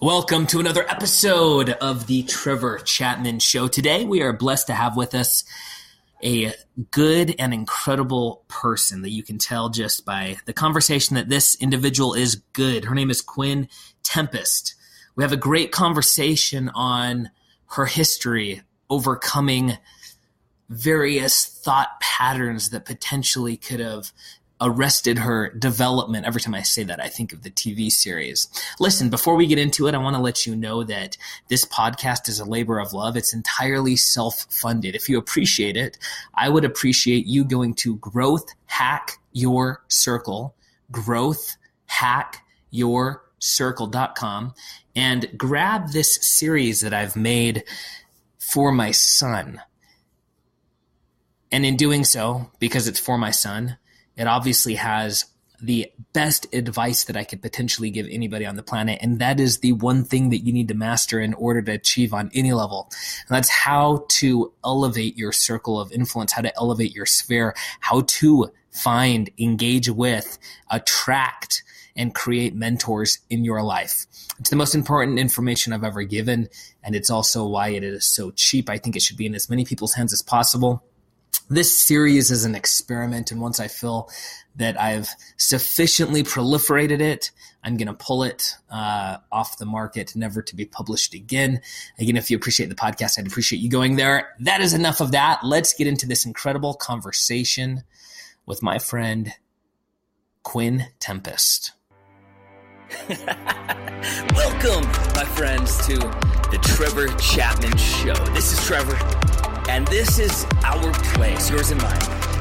Welcome to another episode of the Trevor Chapman Show. Today, we are blessed to have with us a good and incredible person that you can tell just by the conversation that this individual is good. Her name is Quinn Tempest. We have a great conversation on her history, overcoming various thought patterns that potentially could have arrested her development. Every time I say that, I think of the TV series. Listen, before we get into it, I want to let you know that this podcast is a labor of love. It's entirely self-funded. If you appreciate it, I would appreciate you going to Growth Hack Your Circle, growthhackyourcircle.com, and grab this series that I've made for my son. And in doing so, because it's for my son, it obviously has the best advice that I could potentially give anybody on the planet, and that is the one thing that you need to master in order to achieve on any level. And that's how to elevate your circle of influence, how to elevate your sphere, how to find, engage with, attract, and create mentors in your life. It's the most important information I've ever given, and it's also why it is so cheap. I think it should be in as many people's hands as possible. This series is an experiment, and once I feel that I've sufficiently proliferated it, I'm going to pull it off the market, never to be published again. Again, if you appreciate the podcast, I'd appreciate you going there. That is enough of that. Let's get into this incredible conversation with my friend, Quinn Tempest. Welcome, my friends, to the Trevor Chapman Show. This is Trevor. And this is our place, yours and mine,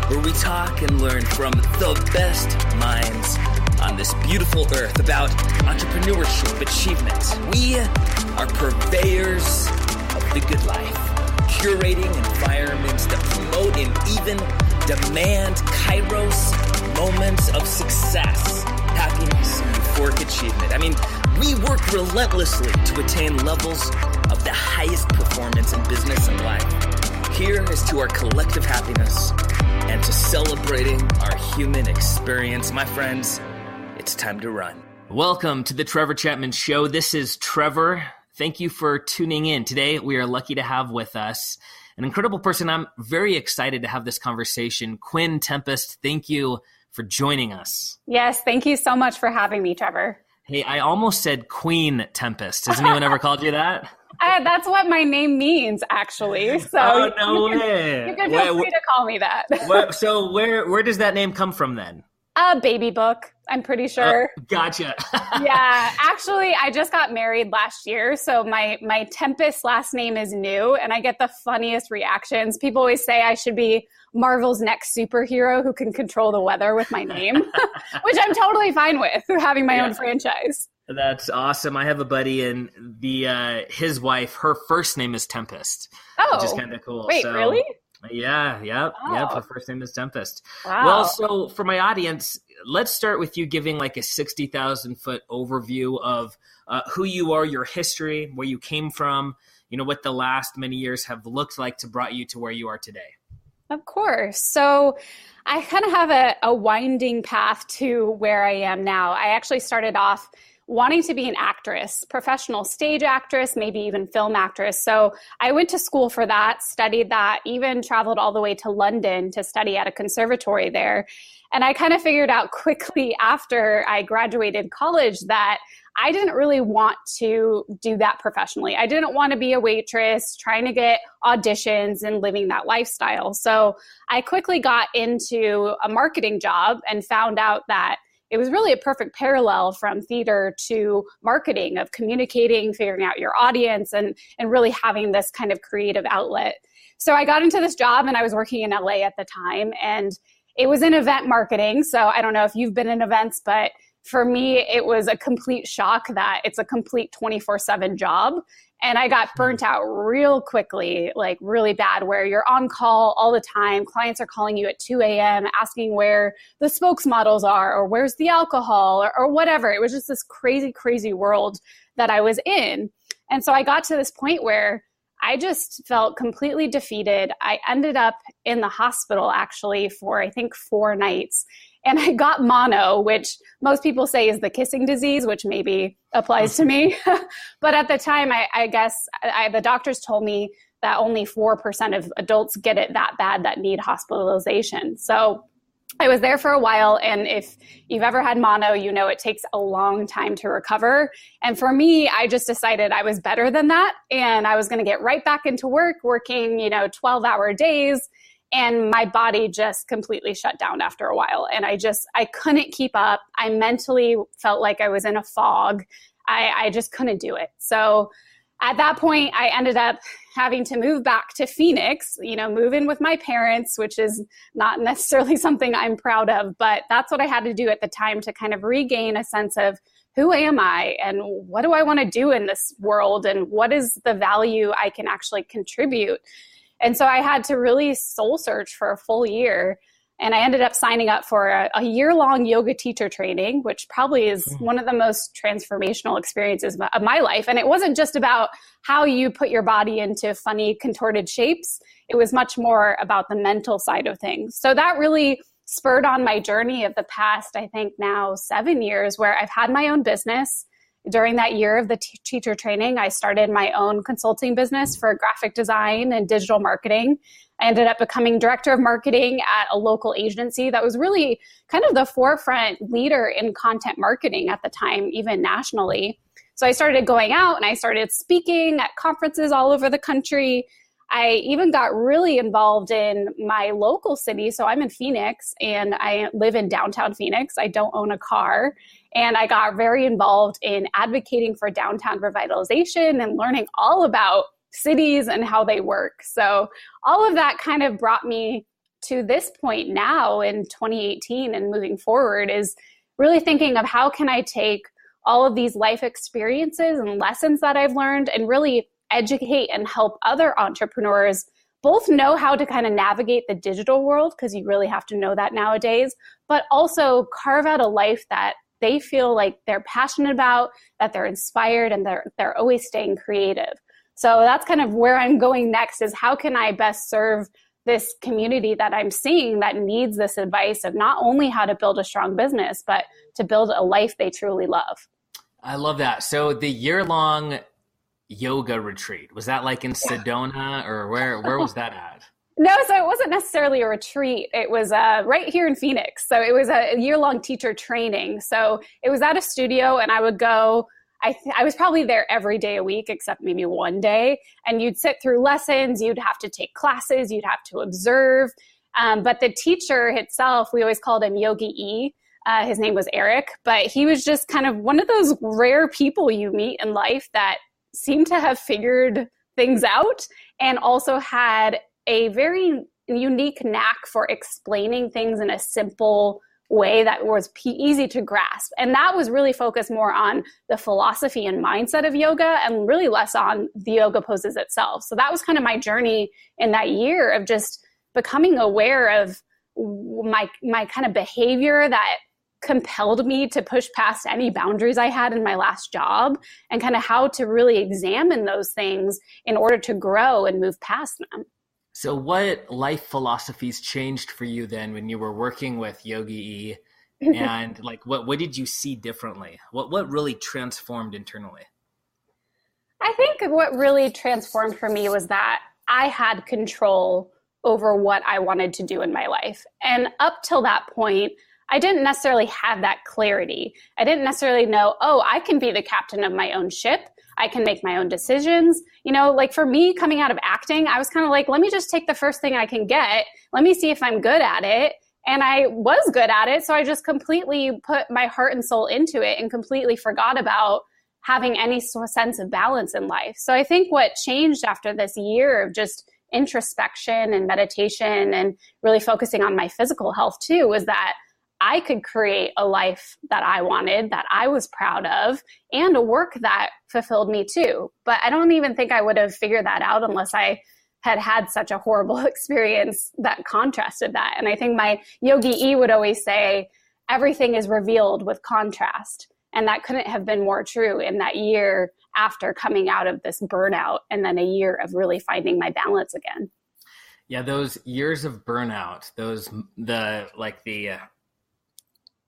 where we talk and learn from the best minds on this beautiful earth about entrepreneurship, achievement. We are purveyors of the good life, curating environments that promote and even demand kairos moments of success, happiness, and euphoric achievement. I mean, we work relentlessly to attain levels of the highest performance in business and life. Here is to our collective happiness and to celebrating our human experience. My friends, it's time to run. Welcome to the Trevor Chapman Show. This is Trevor. Thank you for tuning in. Today, we are lucky to have with us an incredible person. I'm very excited to have this conversation. Quinn Tempest, thank you for joining us. Yes, thank you so much for having me, Trevor. Hey, I almost said Queen Tempest. Has anyone ever called you that? That's what my name means, actually. So no way. You can feel free to call me that. So where does that name come from then? Baby book, I'm pretty sure. Gotcha. Yeah, actually, I just got married last year, so my Tempest last name is new, and I get the funniest reactions. People always say I should be Marvel's next superhero who can control the weather with my name, which I'm totally fine with, having my own franchise. That's awesome. I have a buddy, and his wife, her first name is Tempest. Oh, which is kind of cool. Wait, really? Yeah. Her first name is Tempest. Wow. Well, so for my audience, let's start with you giving like a 60,000 foot overview of who you are, your history, where you came from, what the last many years have looked like to brought you to where you are today. Of course. So I kind of have a winding path to where I am now. I actually started off wanting to be an actress, professional stage actress, maybe even film actress. So I went to school for that, studied that, even traveled all the way to London to study at a conservatory there. And I kind of figured out quickly after I graduated college that I didn't really want to do that professionally. I didn't want to be a waitress trying to get auditions and living that lifestyle. So I quickly got into a marketing job and found out that it was really a perfect parallel from theater to marketing, of communicating, figuring out your audience, and really having this kind of creative outlet. So I got into this job, and I was working in LA at the time, and it was in event marketing. So I don't know if you've been in events, but for me, it was a complete shock that it's a complete 24/7 job. And I got burnt out real quickly, like really bad, where you're on call all the time. Clients are calling you at 2 a.m. asking where the spokesmodels are, or where's the alcohol, or whatever. It was just this crazy, crazy world that I was in. And so I got to this point where I just felt completely defeated. I ended up in the hospital actually for, I think, 4 nights. and I got mono, which most people say is the kissing disease, which maybe applies to me. But at the time, I guess the doctors told me that only 4% of adults get it that bad that need hospitalization. So I was there for a while, and if you've ever had mono, you know it takes a long time to recover. And for me, I just decided I was better than that, and I was going to get right back into work, working 12-hour days, and my body just completely shut down after a while. And I couldn't keep up. I mentally felt like I was in a fog. I just couldn't do it. So at that point, I ended up having to move back to Phoenix, move in with my parents, which is not necessarily something I'm proud of, but that's what I had to do at the time to kind of regain a sense of who am I and what do I want to do in this world and what is the value I can actually contribute. And so I had to really soul search for a full year. And I ended up signing up for a year-long yoga teacher training, which probably is one of the most transformational experiences of my life. And it wasn't just about how you put your body into funny, contorted shapes. It was much more about the mental side of things. So that really spurred on my journey of the past, I think now 7 years, where I've had my own business. During that year of the teacher training, I started my own consulting business for graphic design and digital marketing. I ended up becoming director of marketing at a local agency that was really kind of the forefront leader in content marketing at the time, even nationally. So I started going out and I started speaking at conferences all over the country. I even got really involved in my local city. So I'm in Phoenix and I live in downtown Phoenix. I don't own a car. And I got very involved in advocating for downtown revitalization and learning all about cities and how they work. So all of that kind of brought me to this point now in 2018 and moving forward is really thinking of how can I take all of these life experiences and lessons that I've learned and really educate and help other entrepreneurs both know how to kind of navigate the digital world, because you really have to know that nowadays, but also carve out a life that they feel like they're passionate about, that they're inspired, and they're always staying creative. So that's kind of where I'm going next, is how can I best serve this community that I'm seeing that needs this advice of not only how to build a strong business, but to build a life they truly love. I love that. So the year-long yoga retreat, was that like in Sedona, or where was that at? No, so it wasn't necessarily a retreat. It was right here in Phoenix. So it was a year-long teacher training. So it was at a studio, and I would go, I was probably there every day a week, except maybe one day. And you'd sit through lessons, you'd have to take classes, you'd have to observe. But the teacher itself, we always called him Yogi E. His name was Eric, but he was just kind of one of those rare people you meet in life that seemed to have figured things out and also had a very unique knack for explaining things in a simple way that was easy to grasp. And that was really focused more on the philosophy and mindset of yoga and really less on the yoga poses itself. So that was kind of my journey in that year of just becoming aware of my kind of behavior that compelled me to push past any boundaries I had in my last job, and kind of how to really examine those things in order to grow and move past them. So what life philosophies changed for you then when you were working with Yogi E? And like what did you see differently? What really transformed internally? I think what really transformed for me was that I had control over what I wanted to do in my life. And up till that point, I didn't necessarily have that clarity. I didn't necessarily know, I can be the captain of my own ship. I can make my own decisions. Like for me coming out of acting, I was kind of like, let me just take the first thing I can get. Let me see if I'm good at it. And I was good at it. So I just completely put my heart and soul into it and completely forgot about having any sense of balance in life. So I think what changed after this year of just introspection and meditation and really focusing on my physical health too was that I could create a life that I wanted, that I was proud of, and a work that fulfilled me too. But I don't even think I would have figured that out unless I had had such a horrible experience that contrasted that. And I think my Yogi E would always say, everything is revealed with contrast. And that couldn't have been more true in that year after coming out of this burnout, and then a year of really finding my balance again. Yeah, those years of burnout,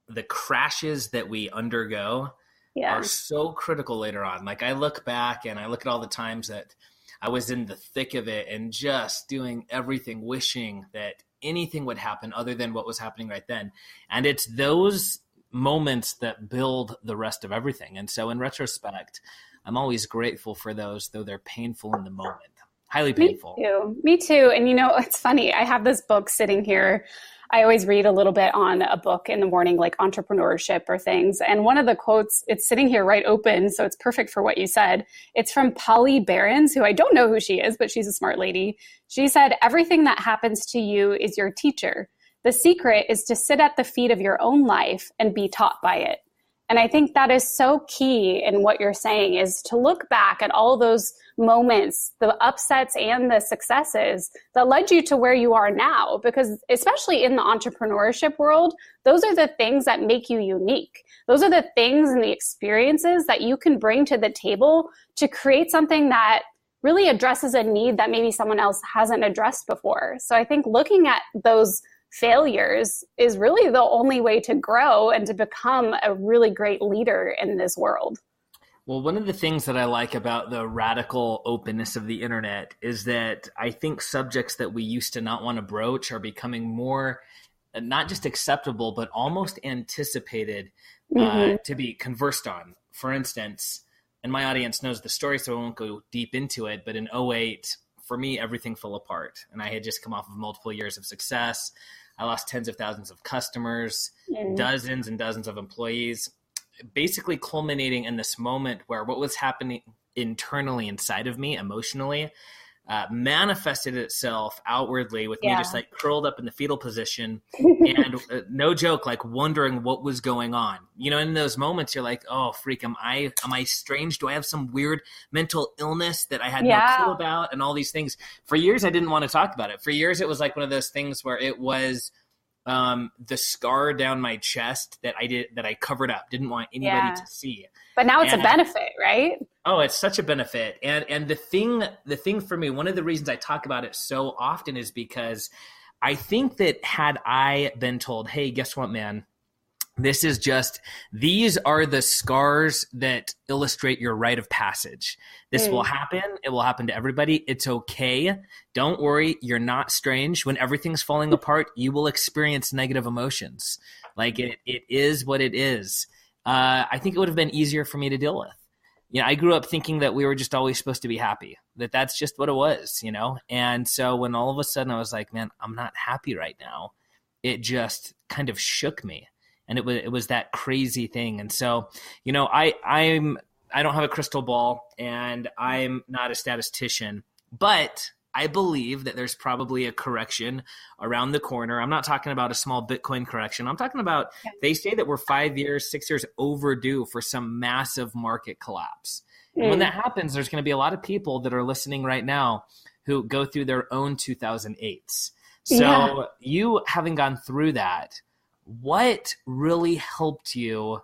the crashes that we undergo Yeah. are so critical later on. Like I look back and I look at all the times that I was in the thick of it and just doing everything, wishing that anything would happen other than what was happening right then. And it's those moments that build the rest of everything. And so in retrospect, I'm always grateful for those, though they're painful in the moment. Highly painful. Me too. And it's funny. I have this book sitting here. I always read a little bit on a book in the morning, like entrepreneurship or things. And one of the quotes, it's sitting here right open, so it's perfect for what you said. It's from Polly Behrens, who I don't know who she is, but she's a smart lady. She said, "Everything that happens to you is your teacher. The secret is to sit at the feet of your own life and be taught by it." And I think that is so key in what you're saying, is to look back at all those moments, the upsets and the successes that led you to where you are now. Because especially in the entrepreneurship world, those are the things that make you unique. Those are the things and the experiences that you can bring to the table to create something that really addresses a need that maybe someone else hasn't addressed before. So I think looking at those failures is really the only way to grow and to become a really great leader in this world. Well, one of the things that I like about the radical openness of the internet is that I think subjects that we used to not want to broach are becoming more, not just acceptable, but almost anticipated to be conversed on. For instance, and my audience knows the story, so I won't go deep into it, but in '08, for me, everything fell apart. And I had just come off of multiple years of success. I lost tens of thousands of customers, dozens and dozens of employees, basically culminating in this moment where what was happening internally inside of me, emotionally, manifested itself outwardly with me just like curled up in the fetal position and no joke, like wondering what was going on. In those moments, you're like, oh, freak, am I strange? Do I have some weird mental illness that I had no clue about? And all these things. For years, I didn't want to talk about it. For years, it was like one of those things where it was the scar down my chest that I covered up, didn't want anybody to see. But now it's a benefit, right? Oh, it's such a benefit. And the thing for me, one of the reasons I talk about it so often is because I think that had I been told, hey, guess what, man? These are the scars that illustrate your rite of passage. This will happen. It will happen to everybody. It's okay. Don't worry. You're not strange. When everything's falling apart, you will experience negative emotions. Like it is what it is. I think it would have been easier for me to deal with. I grew up thinking that we were just always supposed to be happy, that's just what it was, And so when all of a sudden I was like, man, I'm not happy right now, it just kind of shook me. And it was that crazy thing. And so, I don't have a crystal ball and I'm not a statistician, but I believe that there's probably a correction around the corner. I'm not talking about a small Bitcoin correction. I'm talking about, they say that we're 5 years, 6 years overdue for some massive market collapse. And when that happens, there's going to be a lot of people that are listening right now who go through their own 2008s. So you having gone through that, what really helped you,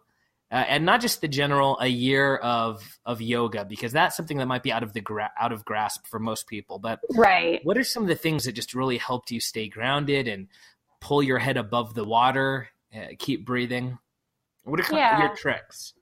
and not just a year of yoga, because that's something that might be out of grasp for most people, but what are some of the things that just really helped you stay grounded and pull your head above the water, keep breathing? What are your tricks?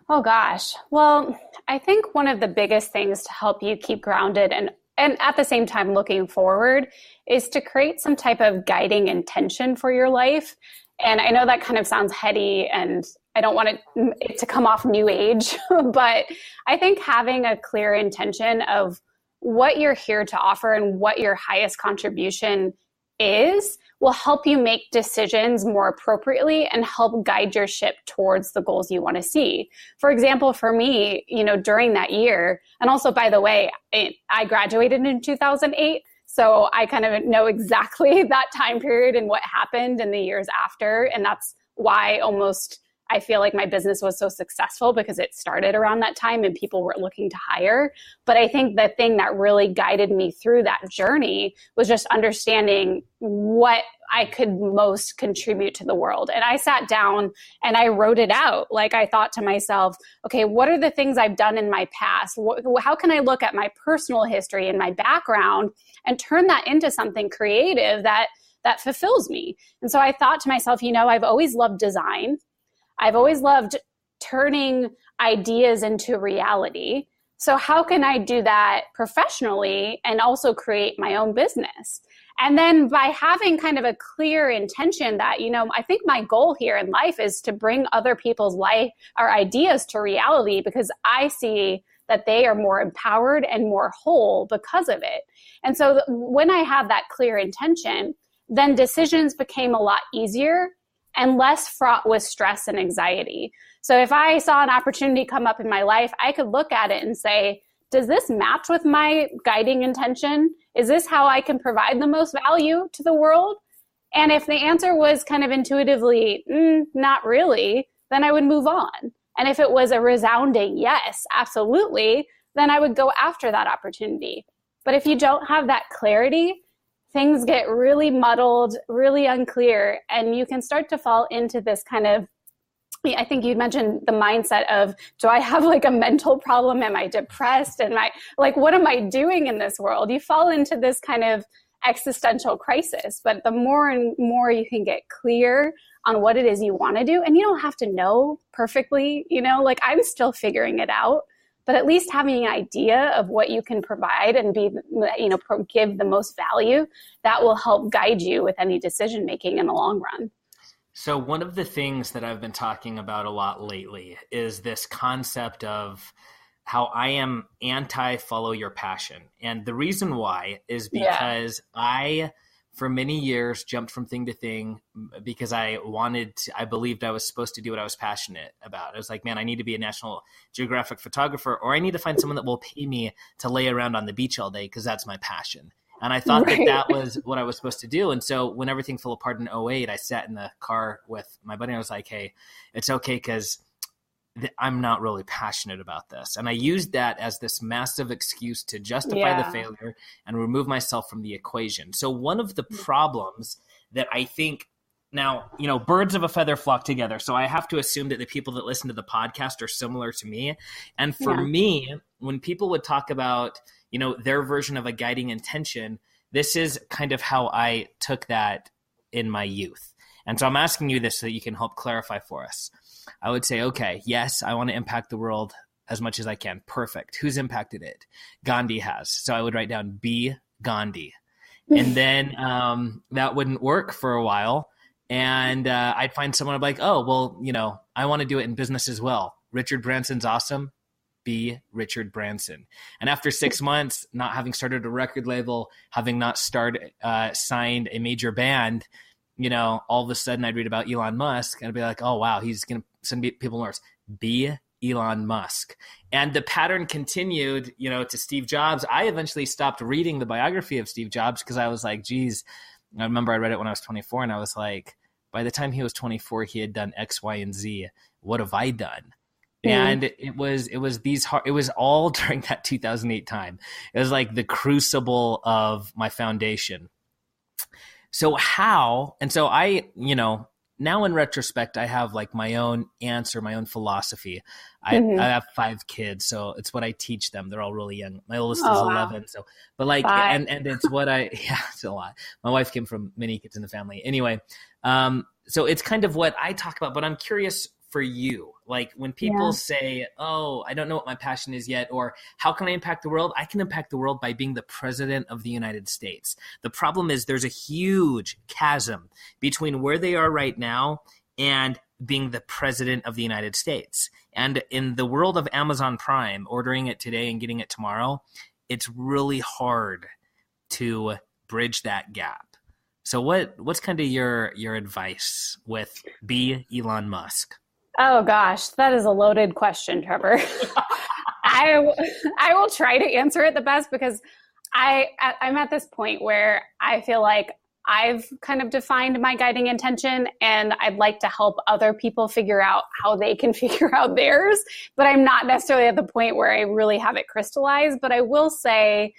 Oh gosh. Well, I think one of the biggest things to help you keep grounded and at the same time looking forward is to create some type of guiding intention for your life. And I know that kind of sounds heady and I don't want it to come off new age, but I think having a clear intention of what you're here to offer and what your highest contribution is will help you make decisions more appropriately and help guide your ship towards the goals you want to see. For example, for me, during that year, and also, by the way, I graduated in 2008. So I kind of know exactly that time period and what happened in the years after. And that's why I feel like my business was so successful, because it started around that time and people were looking to hire. But I think the thing that really guided me through that journey was just understanding what I could most contribute to the world. And I sat down and I wrote it out. Like I thought to myself, okay, what are the things I've done in my past? How can I look at my personal history and my background and turn that into something creative that that fulfills me. And so I thought to myself, I've always loved design. I've always loved turning ideas into reality. So how can I do that professionally and also create my own business? And then by having kind of a clear intention that, I think my goal here in life is to bring other people's life or ideas to reality, because I see that they are more empowered and more whole because of it. And so when I had that clear intention, then decisions became a lot easier and less fraught with stress and anxiety. So if I saw an opportunity come up in my life, I could look at it and say, does this match with my guiding intention? Is this how I can provide the most value to the world? And if the answer was kind of intuitively, not really, then I would move on. And if it was a resounding yes, absolutely, then I would go after that opportunity. But if you don't have that clarity, things get really muddled, really unclear, and you can start to fall into this kind of, I think you mentioned the mindset of, do I have like a mental problem? Am I depressed? What am I doing in this world? You fall into this kind of existential crisis. But the more and more you can get clear on what it is you want to do, and you don't have to know perfectly, I'm still figuring it out, but at least having an idea of what you can provide and give the most value, that will help guide you with any decision making in the long run. So one of the things that I've been talking about a lot lately is this concept of how I am anti-follow your passion. And the reason why is because I, for many years, jumped from thing to thing because I believed I was supposed to do what I was passionate about. I was like, man, I need to be a National Geographic photographer, or I need to find someone that will pay me to lay around on the beach all day because that's my passion. And I thought that was what I was supposed to do. And so when everything fell apart in 2008, I sat in the car with my buddy and I was like, hey, it's okay because I'm not really passionate about this. And I used that as this massive excuse to justify the failure and remove myself from the equation. So one of the problems that I think now, birds of a feather flock together. So I have to assume that the people that listen to the podcast are similar to me. And for me, when people would talk about, their version of a guiding intention, this is kind of how I took that in my youth. And so I'm asking you this so that you can help clarify for us. I would say, okay, yes, I want to impact the world as much as I can. Perfect. Who's impacted it? Gandhi has. So I would write down be Gandhi. And then that wouldn't work for a while. And I'd find someone, I'd be like, oh, well, I want to do it in business as well. Richard Branson's awesome. Be Richard Branson. And after 6 months, not having started a record label, having not signed a major band, all of a sudden I'd read about Elon Musk and I'd be like, oh, wow, he's going to send people to Mars. Be Elon Musk. And the pattern continued, to Steve Jobs. I eventually stopped reading the biography of Steve Jobs because I was like, geez, I remember I read it when I was 24 and I was like, by the time he was 24, he had done X, Y, and Z. What have I done? And it was all during that 2008 time. It was like the crucible of my foundation. So I, now in retrospect, I have like my own answer, my own philosophy. I have 5 kids, so it's what I teach them. They're all really young. My oldest is 11. Wow. So, but like, and it's what it's a lot. My wife came from many kids in the family. Anyway, so it's kind of what I talk about, but I'm curious for you. Like when people say, oh, I don't know what my passion is yet, or how can I impact the world? I can impact the world by being the president of the United States. The problem is there's a huge chasm between where they are right now and being the president of the United States. And in the world of Amazon Prime, ordering it today and getting it tomorrow, it's really hard to bridge that gap. So what's kind of your advice with be Elon Musk? Oh gosh, that is a loaded question, Trevor. I will try to answer it the best because I'm at this point where I feel like I've kind of defined my guiding intention and I'd like to help other people figure out how they can figure out theirs, but I'm not necessarily at the point where I really have it crystallized. But I will say,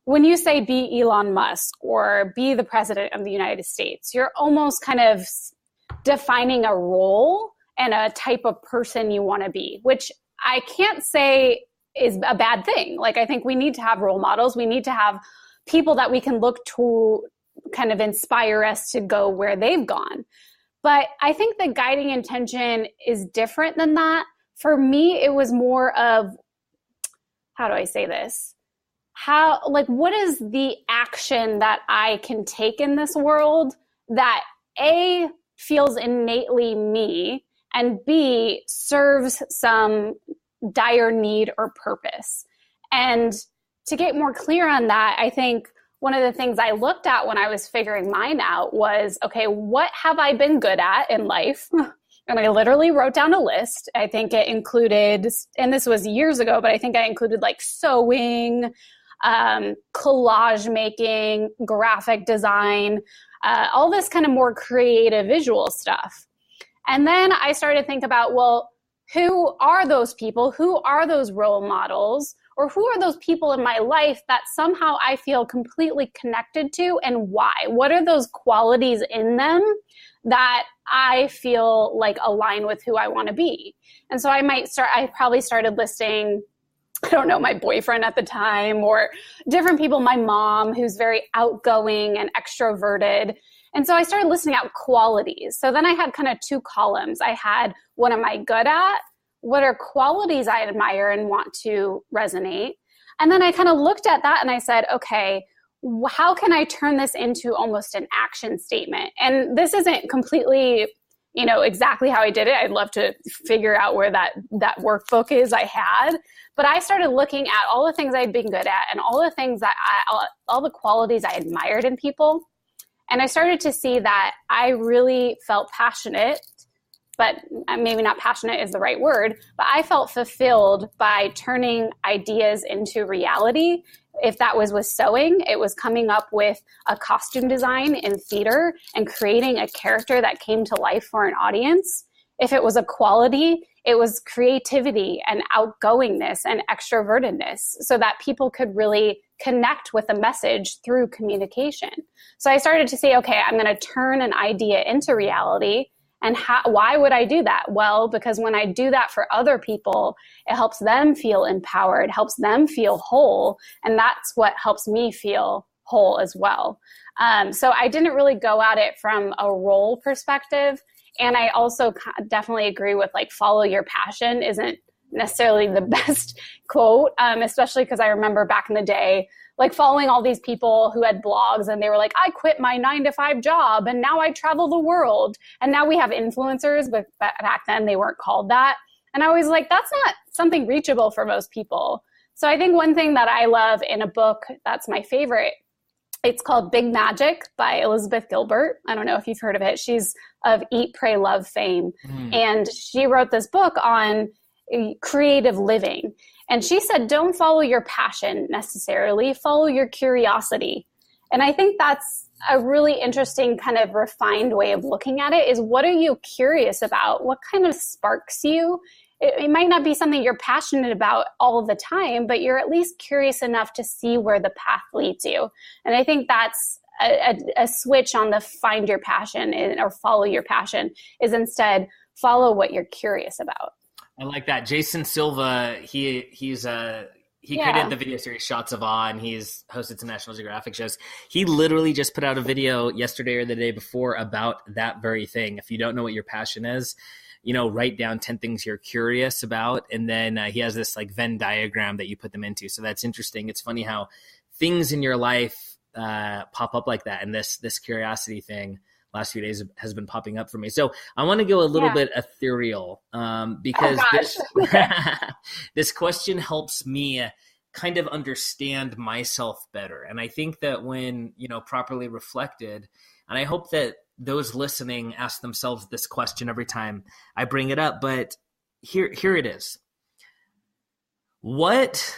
when you say be Elon Musk or be the president of the United States, you're almost kind of defining a role and a type of person you want to be, which I can't say is a bad thing. Like, I think we need to have role models. We need to have people that we can look to kind of inspire us to go where they've gone. But I think the guiding intention is different than that. For me, it was more of, how do I say this? What is the action that I can take in this world that A, feels innately me, and B, serves some dire need or purpose? And to get more clear on that, I think one of the things I looked at when I was figuring mine out was, okay, what have I been good at in life? And I literally wrote down a list. I think it included, and this was years ago, but I think I included like sewing, collage making, graphic design, all this kind of more creative visual stuff. And then I started to think about, well, who are those people? Who are those role models? Or who are those people in my life that somehow I feel completely connected to, and why? What are those qualities in them that I feel like align with who I want to be? And so I probably started listing, I don't know, my boyfriend at the time, or different people, my mom, who's very outgoing and extroverted. And so I started listing out qualities. So then I had kind of two columns. I had, what am I good at? What are qualities I admire and want to resonate? And then I kind of looked at that and I said, okay, how can I turn this into almost an action statement? And this isn't completely, exactly how I did it. I'd love to figure out where that workbook is I had. But I started looking at all the things I'd been good at and all the things that all the qualities I admired in people. And I started to see that I really felt passionate, but maybe not passionate is the right word, but I felt fulfilled by turning ideas into reality. If that was with sewing, it was coming up with a costume design in theater and creating a character that came to life for an audience. If it was a quality, it was creativity and outgoingness and extrovertedness so that people could really connect with a message through communication. So I started to say, okay, I'm going to turn an idea into reality. And why would I do that? Well, because when I do that for other people, it helps them feel empowered, helps them feel whole. And that's what helps me feel whole as well. So I didn't really go at it from a role perspective. And I also definitely agree with follow your passion isn't necessarily the best quote, especially because I remember back in the day, following all these people who had blogs and they were like, I quit my 9-to-5 job and now I travel the world. And now we have influencers, but back then they weren't called that. And I was like, that's not something reachable for most people. So I think one thing that I love in a book that's my favorite, it's called Big Magic by Elizabeth Gilbert. I don't know if you've heard of it. She's of Eat, Pray, Love fame. And she wrote this book on creative living. And she said, don't follow your passion necessarily, follow your curiosity. And I think that's a really interesting kind of refined way of looking at it is, what are you curious about? What kind of sparks you? It might not be something you're passionate about all the time, but you're at least curious enough to see where the path leads you. And I think that's a switch on the find your passion or follow your passion is instead follow what you're curious about. I like that. Jason Silva, he created the video series Shots of Awe, and he's hosted some National Geographic shows. He literally just put out a video yesterday or the day before about that very thing. If you don't know what your passion is, write down 10 things you're curious about. And then he has this Venn diagram that you put them into. So that's interesting. It's funny how things in your life pop up like that. And this curiosity thing last few days has been popping up for me. So I want to go a little bit ethereal because this question helps me kind of understand myself better. And I think that when, properly reflected, and I hope that those listening ask themselves this question every time I bring it up, but here it is. What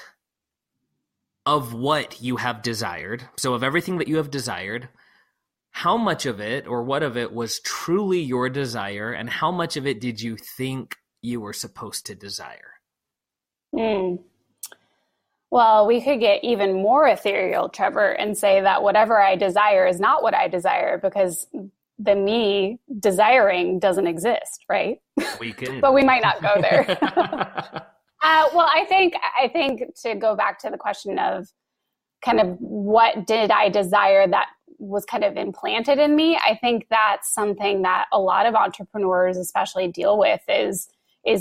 you have desired, so of everything that you have desired, how much of it or what of it was truly your desire, and how much of it did you think you were supposed to desire? Well, we could get even more ethereal, Trevor, and say that whatever I desire is not what I desire, because the me desiring doesn't exist, right? We could. But we might not go there. Well, I think to go back to the question of kind of what did I desire that was kind of implanted in me. I think that's something that a lot of entrepreneurs especially deal with is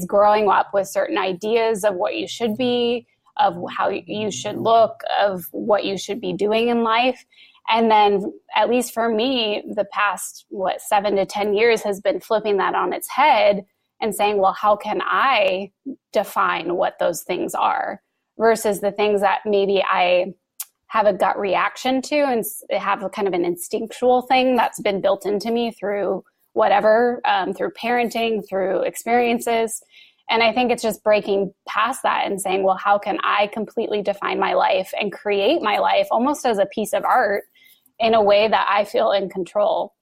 growing up with certain ideas of what you should be, of how you should look, of what you should be doing in life. And then, at least for me, the past, 7 to 10 years has been flipping that on its head and saying, well, how can I define what those things are versus the things that maybe I have a gut reaction to and have a kind of an instinctual thing that's been built into me through whatever, through parenting, through experiences. And I think it's just breaking past that and saying, well, how can I completely define my life and create my life almost as a piece of art in a way that I feel in control?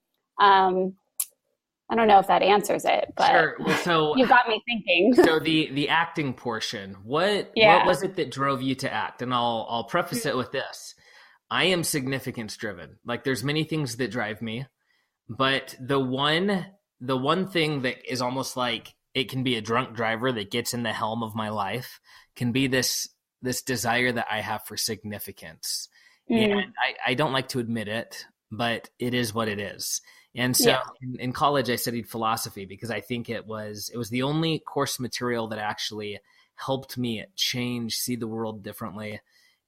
I don't know if that answers it, but sure. Well, so you got me thinking. So the acting portion, what was it that drove you to act? And I'll preface it with this. I am significance driven. Like, there's many things that drive me, but the one thing that is almost like it can be a drunk driver that gets in the helm of my life can be this desire that I have for significance. And I don't like to admit it, but it is what it is. And so in college, I studied philosophy because I think it was the only course material that actually helped me change, see the world differently.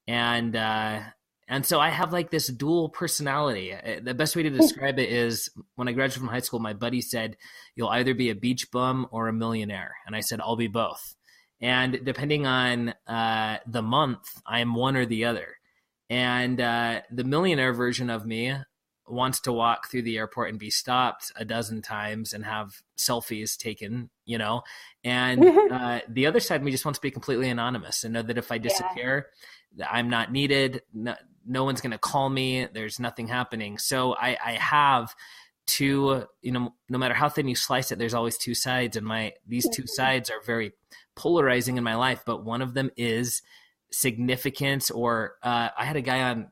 And so I have like this dual personality. The best way to describe it is when I graduated from high school, my buddy said, you'll either be a beach bum or a millionaire. And I said, I'll be both. And depending on the month, I'm one or the other. And the millionaire version of me wants to walk through the airport and be stopped a dozen times and have selfies taken, and the other side of me just wants to be completely anonymous and know that if I disappear, I'm not needed. No one's going to call me. There's nothing happening. So I have two, no matter how thin you slice it, there's always two sides. And these two sides are very polarizing in my life, but one of them is significance. Or I had a guy on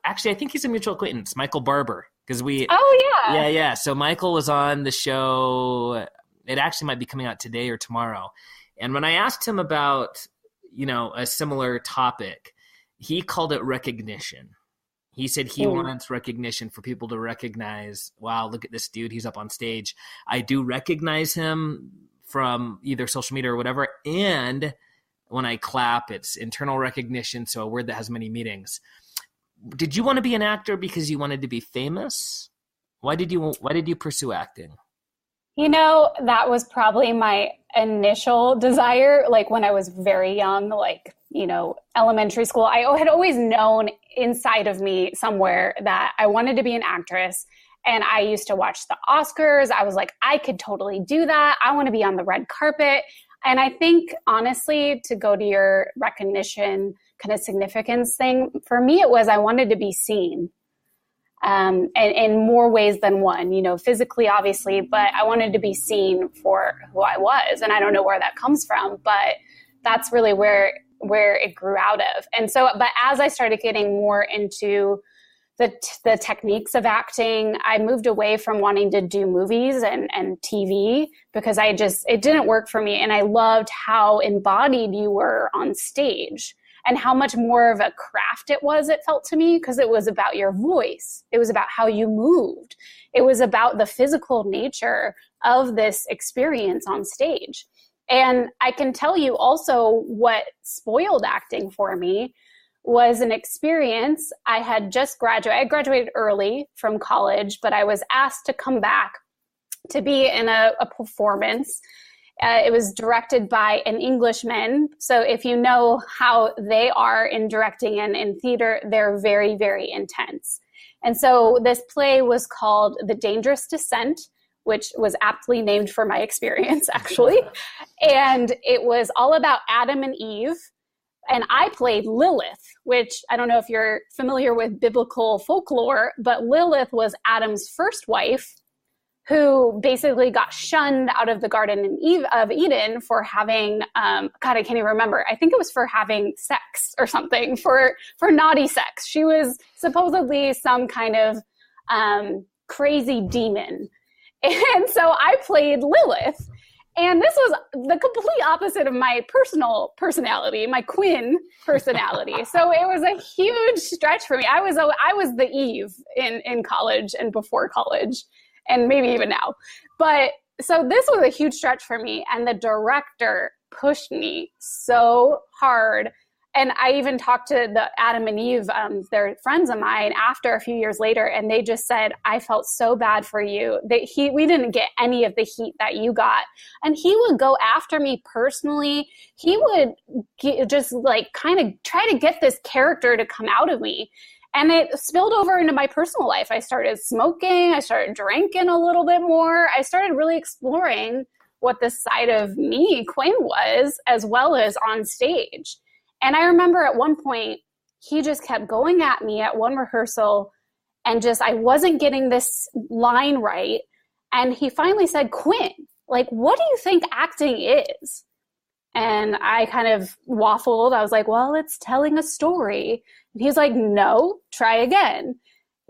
actually, I think he's a mutual acquaintance, Michael Barber, because so Michael was on the show. It actually might be coming out today or tomorrow. And when I asked him about a similar topic, he called it recognition. He said he wants recognition, for people to recognize, wow, look at this dude, he's up on stage. I do recognize him from either social media or whatever, and when I clap, it's internal recognition, so a word that has many meanings. Did you want to be an actor because you wanted to be famous? Why did you pursue acting? That was probably my initial desire, like when I was very young, elementary school. I had always known inside of me somewhere that I wanted to be an actress. And I used to watch the Oscars. I was like, I could totally do that. I want to be on the red carpet. And I think, honestly, to go to your recognition kind of significance thing, for me, it was I wanted to be seen. And in more ways than one, physically, obviously, but I wanted to be seen for who I was. And I don't know where that comes from, but that's really where it grew out of. And so, but as I started getting more into the techniques of acting, I moved away from wanting to do movies and TV because it didn't work for me. And I loved how embodied you were on stage and how much more of a craft it felt to me, because it was about your voice. It was about how you moved. It was about the physical nature of this experience on stage. And I can tell you also what spoiled acting for me was an experience. I had just graduated. I graduated early from college, but I was asked to come back to be in a performance. It was directed by an Englishman. So if you know how they are in directing and in theater, they're very, very intense. And so this play was called The Dangerous Descent, which was aptly named for my experience, actually. And it was all about Adam and Eve. And I played Lilith, which I don't know if you're familiar with biblical folklore, but Lilith was Adam's first wife, who basically got shunned out of the Garden of Eden for having, God, I can't even remember. I think it was for having sex or something, for naughty sex. She was supposedly some kind of crazy demon. And so I played Lilith. And this was the complete opposite of my personal personality, my Quinn personality. So it was a huge stretch for me. I was the Eve in college and before college, and maybe even now. But so this was a huge stretch for me. And the director pushed me so hard. And I even talked to the Adam and Eve, they're friends of mine, after a few years later, and they just said, I felt so bad for you. We didn't get any of the heat that you got. And he would go after me personally. He would just like kind of try to get this character to come out of me. And it spilled over into my personal life. I started smoking. I started drinking a little bit more. I started really exploring what this side of me, Quinn, was, as well as on stage. And I remember at one point, he just kept going at me at one rehearsal, and I wasn't getting this line right. And he finally said, Quinn, like, what do you think acting is? And I kind of waffled. I was like, well, it's telling a story. And he's like, no, try again.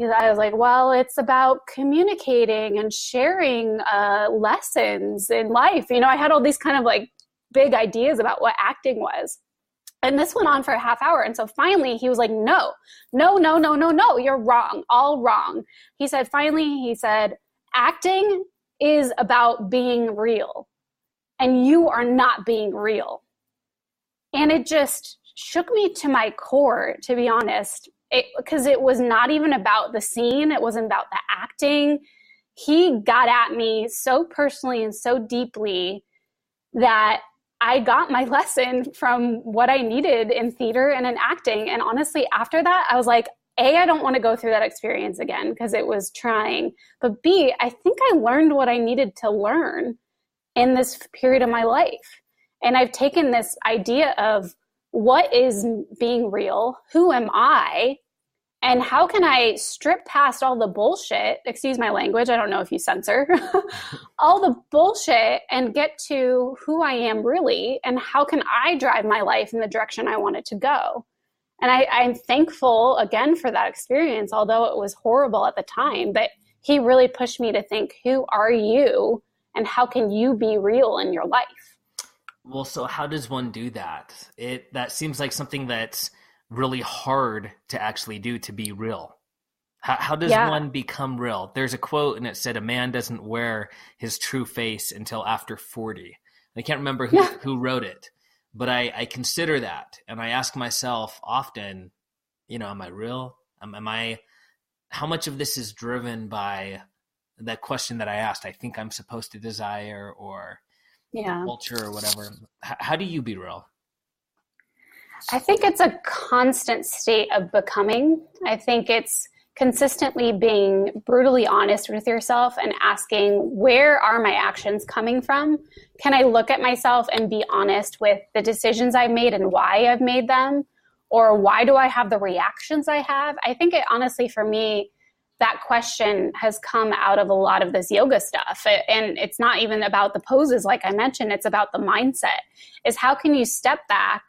I was like, well, it's about communicating and sharing lessons in life. I had all these kind of like big ideas about what acting was. And this went on for a half hour. And so finally he was like, no, you're wrong, all wrong. He said, acting is about being real, and you are not being real. And it just shook me to my core, to be honest, because it was not even about the scene. It wasn't about the acting. He got at me so personally and so deeply that I got my lesson from what I needed in theater and in acting. And honestly, after that, I was like, A, I don't want to go through that experience again because it was trying. But B, I think I learned what I needed to learn in this period of my life. And I've taken this idea of what is being real, who am I, and how can I strip past all the bullshit, excuse my language, I don't know if you censor, all the bullshit and get to who I am really, and how can I drive my life in the direction I want it to go. And I'm thankful, again, for that experience, although it was horrible at the time, but he really pushed me to think, who are you, and how can you be real in your life? Well, so how does one do that? That seems like something that's really hard to actually do, to be real. How does one become real? There's a quote, and it said, a man doesn't wear his true face until after 40. I can't remember who wrote it, but I consider that. And I ask myself often, am I real? How much of this is driven by that question that I asked? I think I'm supposed to desire, or culture, or whatever. How do you be real? I think it's a constant state of becoming. I think it's consistently being brutally honest with yourself and asking, where are my actions coming from? Can I look at myself and be honest with the decisions I've made and why I've made them? Or why do I have the reactions I have? I think it honestly, for me, that question has come out of a lot of this yoga stuff. And it's not even about the poses, like I mentioned, it's about the mindset. Is how can you step back?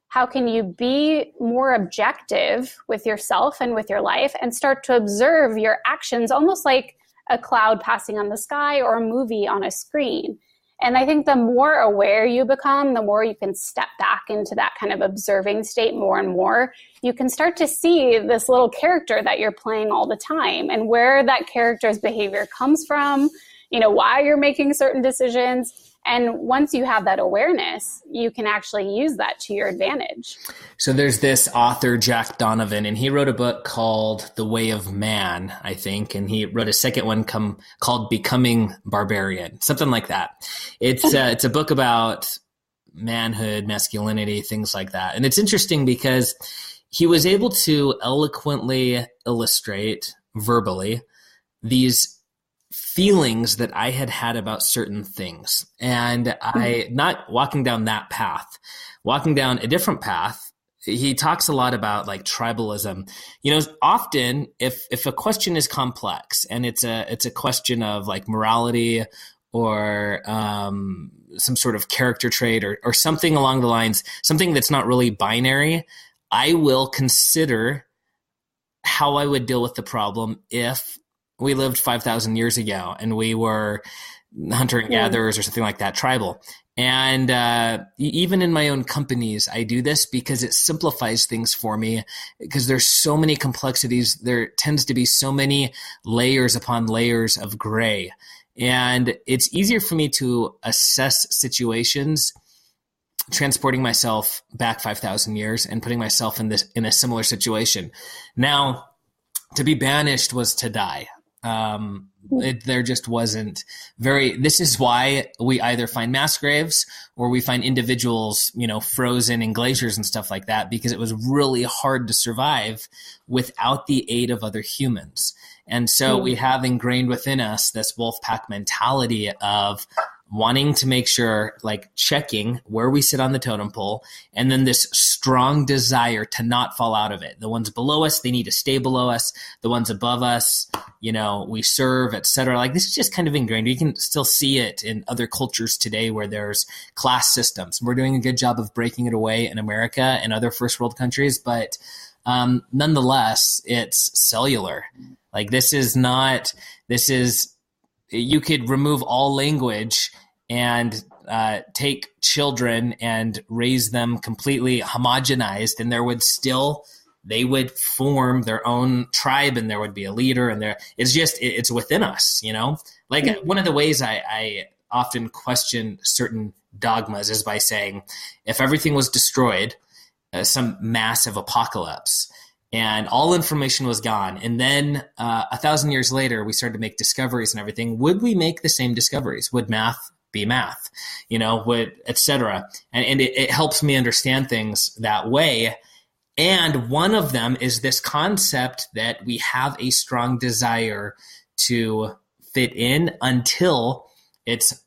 How can you be more objective with yourself and with your life and start to observe your actions almost like a cloud passing on the sky or a movie on a screen? And I think the more aware you become, the more you can step back into that kind of observing state more and more. You can start to see this little character that you're playing all the time and where that character's behavior comes from, why you're making certain decisions. And once you have that awareness, you can actually use that to your advantage. So there's this author, Jack Donovan, and he wrote a book called The Way of Man, I think. And he wrote a second one called Becoming Barbarian, something like that. It's a book about manhood, masculinity, things like that. And it's interesting because he was able to eloquently illustrate verbally these feelings that I had about certain things. And not walking down that path, walking down a different path. He talks a lot about like tribalism. Often if a question is complex and it's a question of like morality or some sort of character trait or something along the lines, something that's not really binary, I will consider how I would deal with the problem if we lived 5,000 years ago and we were hunter and gatherers or something like that, tribal. And even in my own companies, I do this because it simplifies things for me, because there's so many complexities. There tends to be so many layers upon layers of gray. And it's easier for me to assess situations transporting myself back 5,000 years and putting myself in a similar situation. Now, to be banished was to die. There just wasn't this is why we either find mass graves or we find individuals, frozen in glaciers and stuff like that, because it was really hard to survive without the aid of other humans. And so we have ingrained within us this wolf pack mentality of wanting to make sure, like checking where we sit on the totem pole, and then this strong desire to not fall out of it. The ones below us, they need to stay below us. The ones above us, we serve, etc. Like, this is just kind of ingrained. You can still see it in other cultures today where there's class systems. We're doing a good job of breaking it away in America and other first world countries, but nonetheless, it's cellular. Like, you could remove all language and take children and raise them completely homogenized, and they would form their own tribe, and there would be a leader, and it's within us, Like, one of the ways I often question certain dogmas is by saying, if everything was destroyed, some massive apocalypse, and all information was gone, and then 1,000 years later we started to make discoveries and everything, would we make the same discoveries? Would math be math? Would etc. And it helps me understand things that way. And one of them is this concept that we have a strong desire to fit in until it's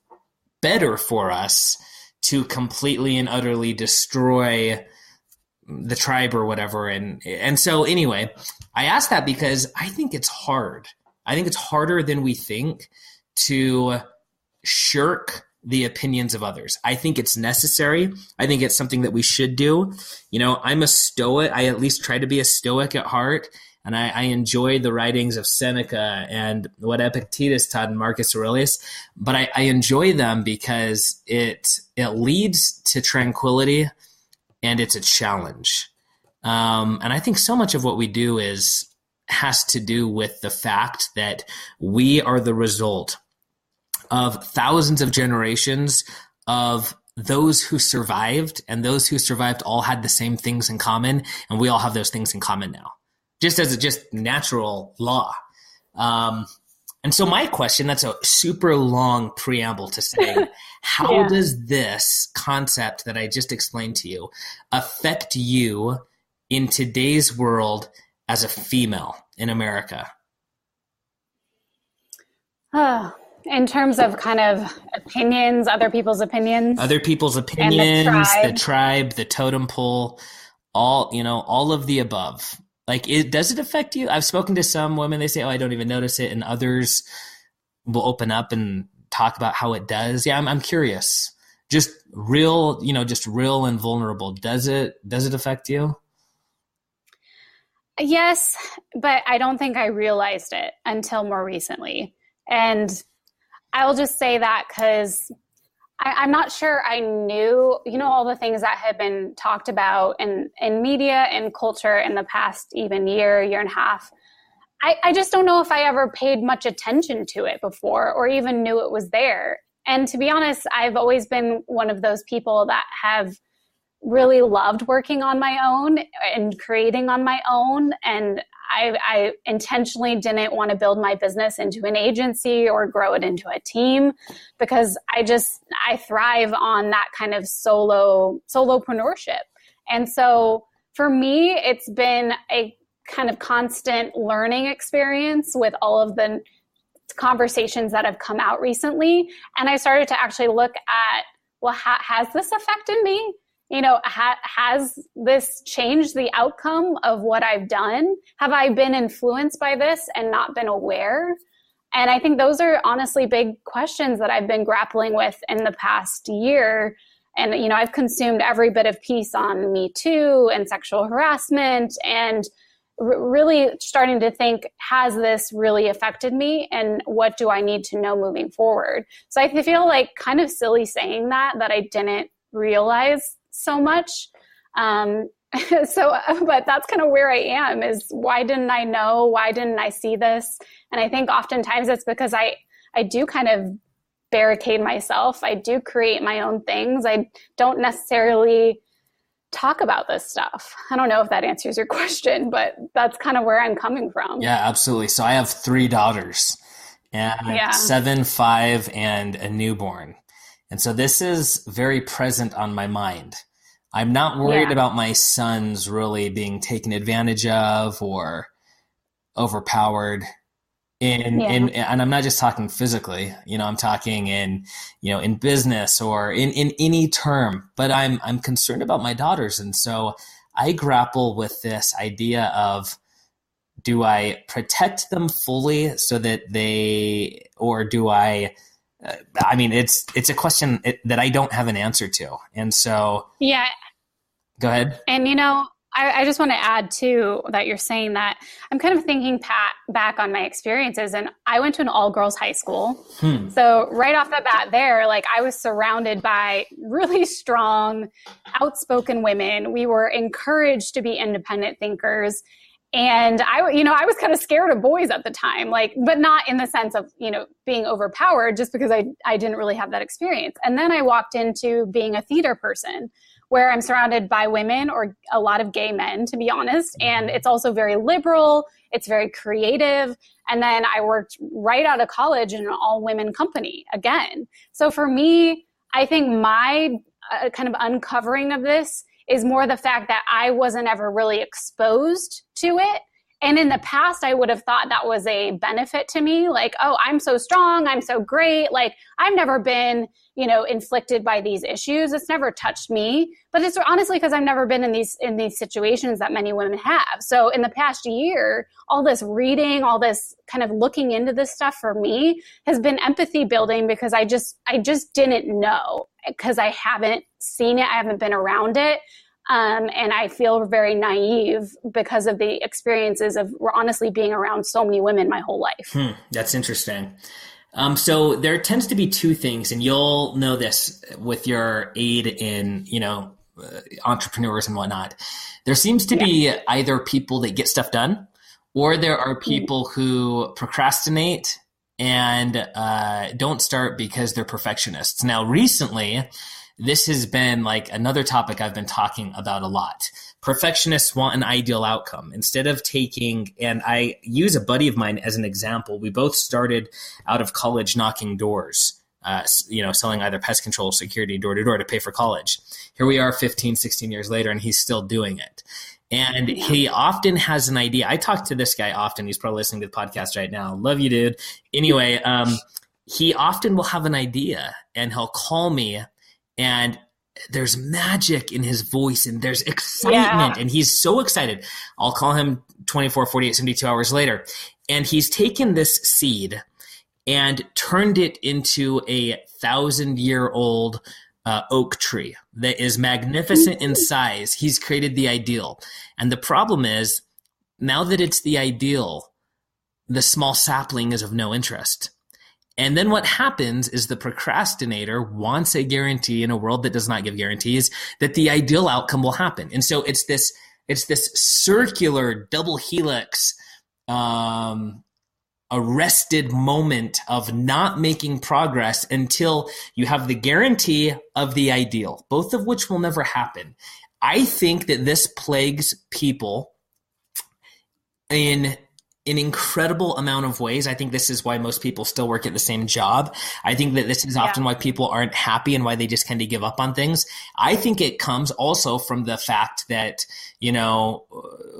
better for us to completely and utterly destroy the tribe or whatever. And so anyway, I ask that because I think it's hard. I think it's harder than we think to shirk the opinions of others. I think it's necessary. I think it's something that we should do. I'm a Stoic. I at least try to be a Stoic at heart. And I enjoy the writings of Seneca and what Epictetus taught and Marcus Aurelius. But I enjoy them because it leads to tranquility, and it's a challenge. And I think so much of what we do has to do with the fact that we are the result of thousands of generations of those who survived, and those who survived all had the same things in common, and we all have those things in common now, just as a natural law. And so my question, that's a super long preamble to say, how does this concept that I just explained to you affect you in today's world as a female in America? In terms of kind of opinions, other people's opinions, the tribe, the totem pole, all of the above. Like, does it affect you? I've spoken to some women, they say, I don't even notice it. And others will open up and talk about how it does. Yeah, I'm curious. Just real and vulnerable. Does it affect you? Yes, but I don't think I realized it until more recently. And I will just say that because I'm not sure I knew, all the things that have been talked about in media and culture in the past even year and a half. I just don't know if I ever paid much attention to it before or even knew it was there. And to be honest, I've always been one of those people that have really loved working on my own and creating on my own. And I intentionally didn't want to build my business into an agency or grow it into a team, because I thrive on that kind of solopreneurship. And so for me, it's been a kind of constant learning experience with all of the conversations that have come out recently. And I started to actually look at, well, has this affected me? Has this changed the outcome of what I've done? Have I been influenced by this and not been aware? And I think those are honestly big questions that I've been grappling with in the past year. And, I've consumed every bit of piece on Me Too and sexual harassment and really starting to think, has this really affected me? And what do I need to know moving forward? So I feel like kind of silly saying that I didn't realize so much. But that's kind of where I am, is why didn't I know? Why didn't I see this? And I think oftentimes it's because I do kind of barricade myself. I do create my own things. I don't necessarily talk about this stuff. I don't know if that answers your question, but that's kind of where I'm coming from. Yeah, absolutely. So I have 3 daughters, and 7, 5, and a newborn. And so this is very present on my mind. I'm not worried about my sons really being taken advantage of or overpowered and I'm not just talking physically, I'm talking in business or in any term, but I'm concerned about my daughters. And so I grapple with this idea of, do I protect them fully so that or do I it's a question that I don't have an answer to. And so, go ahead. And, I just want to add too, that you're saying that I'm kind of thinking back on my experiences, and I went to an all-girls high school. So right off the bat there, like, I was surrounded by really strong, outspoken women. We were encouraged to be independent thinkers. And I was kind of scared of boys at the time, but not in the sense of, being overpowered, just because I didn't really have that experience. And then I walked into being a theater person, where I'm surrounded by women, or a lot of gay men, to be honest. And it's also very liberal. It's very creative. And then I worked right out of college in an all-women company again. So for me, I think my kind of uncovering of this is more the fact that I wasn't ever really exposed to it. And in the past, I would have thought that was a benefit to me. Like, oh, I'm so strong. I'm so great. Like, I've never been, inflicted by these issues. It's never touched me. But it's honestly because I've never been in these situations that many women have. So in the past year, all this reading, all this kind of looking into this stuff for me has been empathy building, because I just didn't know, because I haven't seen it. I haven't been around it. And I feel very naive because of the experiences of honestly being around so many women my whole life. That's interesting. So there tends to be 2 things, and you'll know this with your aid in, entrepreneurs and whatnot. There seems to be either people that get stuff done, or there are people who procrastinate and don't start because they're perfectionists. Now, recently, this has been like another topic I've been talking about a lot. Perfectionists want an ideal outcome. Instead of and I use a buddy of mine as an example. We both started out of college knocking doors, selling either pest control, security, door to door to pay for college. Here we are 15, 16 years later, and he's still doing it. And he often has an idea. I talk to this guy often. He's probably listening to the podcast right now. Love you, dude. Anyway, he often will have an idea, and he'll call me, and there's magic in his voice, and there's excitement, and he's so excited. I'll call him 24, 48, 72 hours later, and he's taken this seed and turned it into a 1,000-year-old oak tree that is magnificent in size. He's created the ideal. And the problem is, now that it's the ideal, the small sapling is of no interest. And then what happens is the procrastinator wants a guarantee in a world that does not give guarantees that the ideal outcome will happen. And so it's this circular double helix, arrested moment of not making progress until you have the guarantee of the ideal, both of which will never happen. I think that this plagues people in an incredible amount of ways. I think this is why most people still work at the same job. I think that this is often why people aren't happy and why they just kind of give up on things. I think it comes also from the fact that,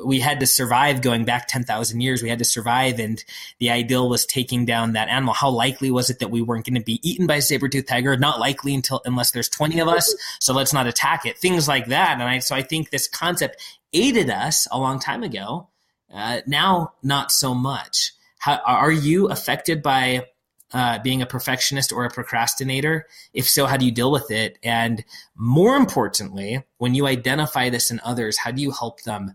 we had to survive going back 10,000 years. We had to survive, and the ideal was taking down that animal. How likely was it that we weren't going to be eaten by a saber-toothed tiger? Not likely unless there's 20 of us. So let's not attack it. Things like that. And so I think this concept aided us a long time ago. Now, not so much. Are you affected by being a perfectionist or a procrastinator? If so, how do you deal with it? And more importantly, when you identify this in others, how do you help them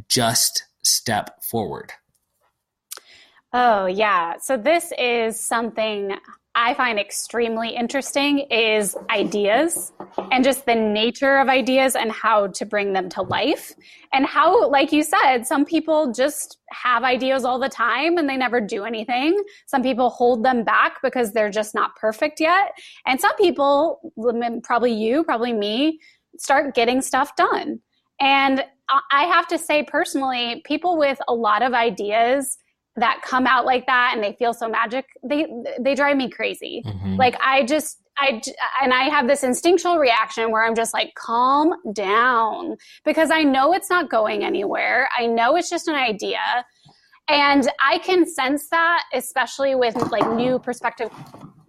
just step forward? Oh, yeah. So this is something I find extremely interesting is ideas and just the nature of ideas and how to bring them to life. And how, like you said, some people just have ideas all the time and they never do anything. Some people hold them back because they're just not perfect yet. And some people, probably you, probably me, start getting stuff done. And I have to say personally, people with a lot of ideas that come out like that and they feel so magic, they drive me crazy. Mm-hmm. Like I have this instinctual reaction where I'm just like, calm down, because I know it's not going anywhere. I know it's just an idea. And I can sense that, especially with like new prospective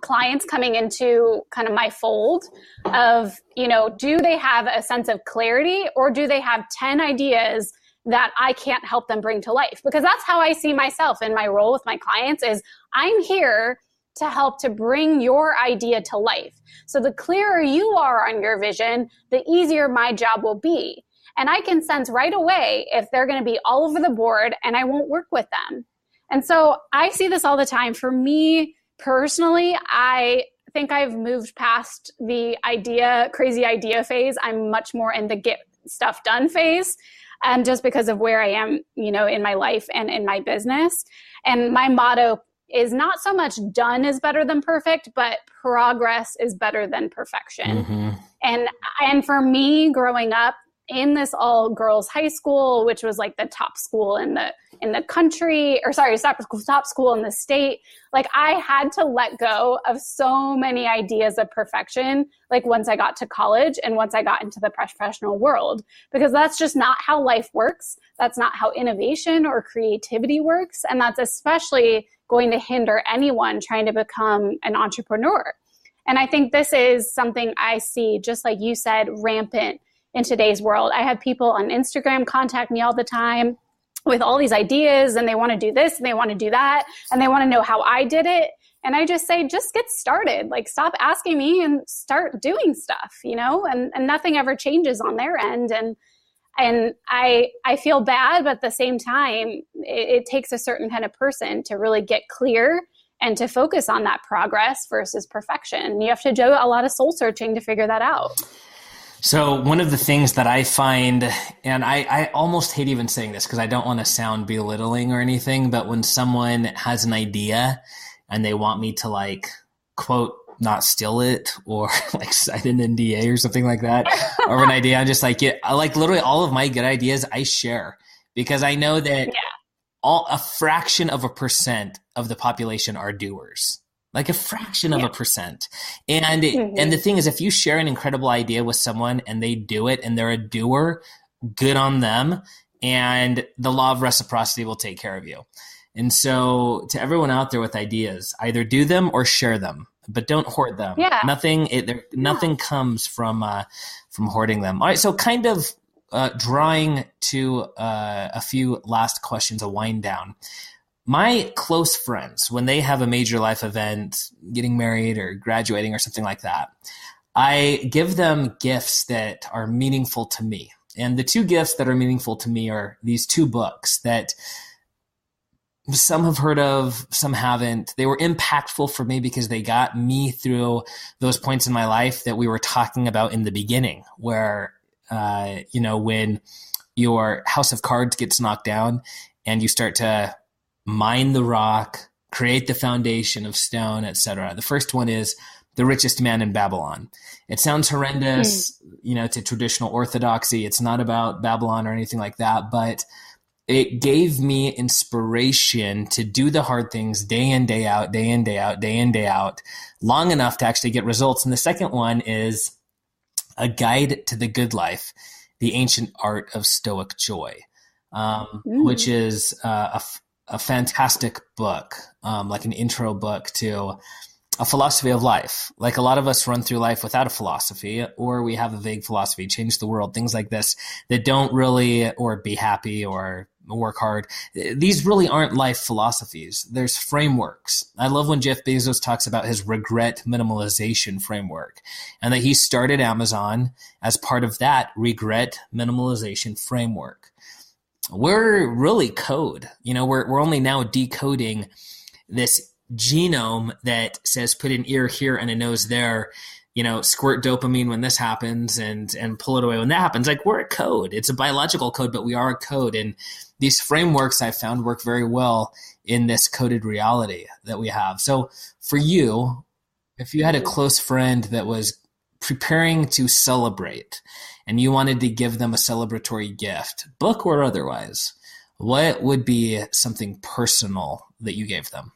clients coming into kind of my fold of, do they have a sense of clarity or do they have 10 ideas that I can't help them bring to life? Because that's how I see myself in my role with my clients is I'm here to help to bring your idea to life. So the clearer you are on your vision, the easier my job will be. And I can sense right away if they're going to be all over the board and I won't work with them. And so I see this all the time. For me personally, I think I've moved past the crazy idea phase. I'm much more in the get stuff done phase. And just because of where I am, in my life and in my business. And my motto is not so much done is better than perfect, but progress is better than perfection. Mm-hmm. And for me, growing up in this all girls high school, which was like the top school in the country, top school in the state, like I had to let go of so many ideas of perfection, like once I got to college and once I got into the professional world, because that's just not how life works. That's not how innovation or creativity works. And that's especially going to hinder anyone trying to become an entrepreneur. And I think this is something I see, just like you said, rampant in today's world. I have people on Instagram contact me all the time with all these ideas and they want to do this and they want to do that and they want to know how I did it. And I just say, just get started. Like, stop asking me and start doing stuff, and nothing ever changes on their end. And I feel bad, but at the same time, it takes a certain kind of person to really get clear and to focus on that progress versus perfection. You have to do a lot of soul searching to figure that out. So one of the things that I find, and I almost hate even saying this because I don't want to sound belittling or anything, but when someone has an idea and they want me to like, quote, not steal it or like sign an NDA or something like that, or an idea, I'm just like, like literally all of my good ideas I share because I know that a fraction of a percent of the population are doers. Like a fraction of a percent. And and the thing is, if you share an incredible idea with someone and they do it and they're a doer, good on them. And the law of reciprocity will take care of you. And so to everyone out there with ideas, either do them or share them, but don't hoard them. Yeah. Nothing comes from hoarding them. All right. So kind of drawing to a few last questions, a wind down. My close friends, when they have a major life event, getting married or graduating or something like that, I give them gifts that are meaningful to me. And the two gifts that are meaningful to me are these two books that some have heard of, some haven't. They were impactful for me because they got me through those points in my life that we were talking about in the beginning, where, when your house of cards gets knocked down and you start to mine the rock, create the foundation of stone, etc. The first one is The Richest Man in Babylon. It sounds horrendous, to traditional orthodoxy. It's not about Babylon or anything like that, but it gave me inspiration to do the hard things day in, day out, day in, day out, day in, day out, long enough to actually get results. And the second one is A Guide to the Good Life, The Ancient Art of Stoic Joy, which is a fantastic book, like an intro book to a philosophy of life. Like a lot of us run through life without a philosophy, or we have a vague philosophy, change the world, things like this that don't really, or be happy or work hard. These really aren't life philosophies. There's frameworks. I love when Jeff Bezos talks about his regret minimalization framework and that he started Amazon as part of that regret minimalization framework. we're really code. We're only now decoding this genome that says put an ear here and a nose there, squirt dopamine when this happens and pull it away when that happens. Like, we're a code. It's a biological code, but we are a code. And these frameworks I've found work very well in this coded reality that we have. So for you, if you had a close friend that was preparing to celebrate and you wanted to give them a celebratory gift, book or otherwise, what would be something personal that you gave them?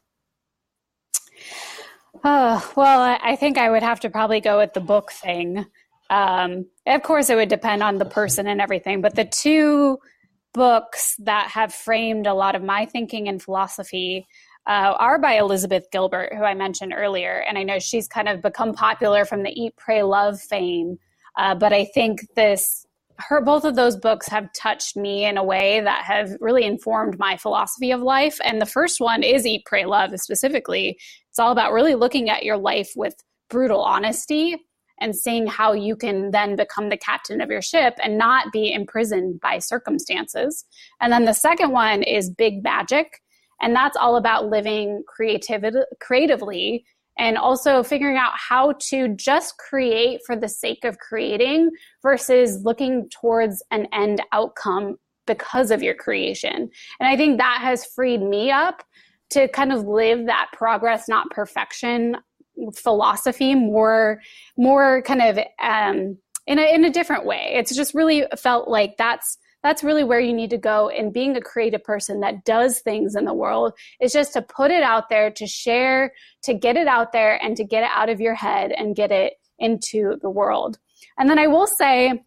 Oh, well, I think I would have to probably go with the book thing. Of course, it would depend on the person and everything, but the two books that have framed a lot of my thinking and philosophy are by Elizabeth Gilbert, who I mentioned earlier. And I know she's kind of become popular from the Eat, Pray, Love fame. But I think both of those books have touched me in a way that have really informed my philosophy of life. And the first one is Eat, Pray, Love specifically. It's all about really looking at your life with brutal honesty and seeing how you can then become the captain of your ship and not be imprisoned by circumstances. And then the second one is Big Magic. And that's all about living creatively and also figuring out how to just create for the sake of creating versus looking towards an end outcome because of your creation. And I think that has freed me up to kind of live that progress, not perfection philosophy more kind of in a different way. It's just really felt like that's really where you need to go in being a creative person that does things in the world, is just to put it out there, to share, to get it out there and to get it out of your head and get it into the world. And then I will say,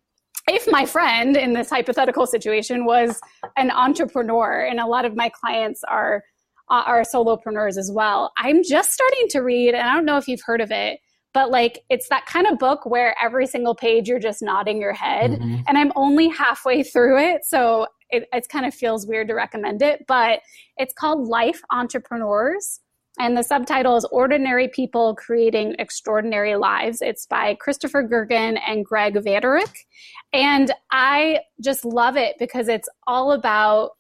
if my friend in this hypothetical situation was an entrepreneur, and a lot of my clients are solopreneurs as well, I'm just starting to read, and I don't know if you've heard of it, but like, it's that kind of book where every single page you're just nodding your head. Mm-hmm. And I'm only halfway through it, so it kind of feels weird to recommend it, but it's called Life Entrepreneurs. And the subtitle is Ordinary People Creating Extraordinary Lives. It's by Christopher Gergen and Greg Vanderich. And I just love it because it's all about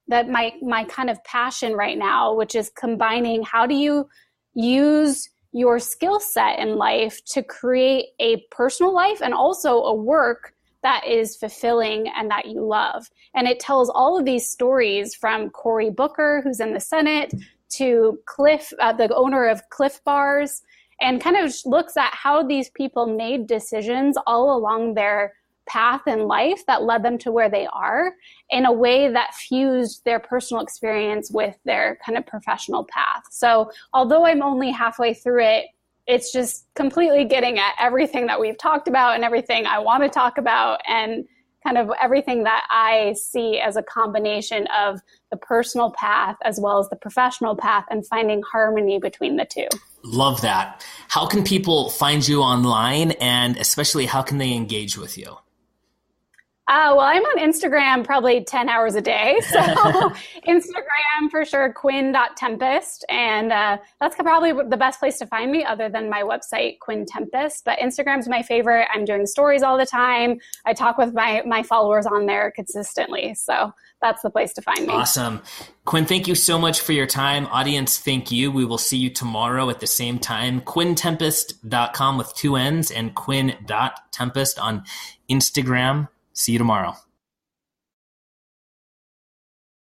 that my kind of passion right now, which is combining how do you use your skill set in life to create a personal life and also a work that is fulfilling and that you love. And it tells all of these stories from Cory Booker, who's in the Senate, to Cliff, the owner of Cliff Bars, and kind of looks at how these people made decisions all along their path in life that led them to where they are in a way that fused their personal experience with their kind of professional path. So although I'm only halfway through it, it's just completely getting at everything that we've talked about and everything I want to talk about and kind of everything that I see as a combination of the personal path as well as the professional path and finding harmony between the two. Love that. How can people find you online, and especially how can they engage with you? Well, I'm on Instagram probably 10 hours a day. So Instagram for sure, quinn.tempest. And that's probably the best place to find me other than my website, Quinn Tempest. But Instagram's my favorite. I'm doing stories all the time. I talk with my followers on there consistently. So that's the place to find me. Awesome. Quinn, thank you so much for your time. Audience, thank you. We will see you tomorrow at the same time. QuinnTempest.com with 2 N's and Quinn.Tempest on Instagram. See you tomorrow.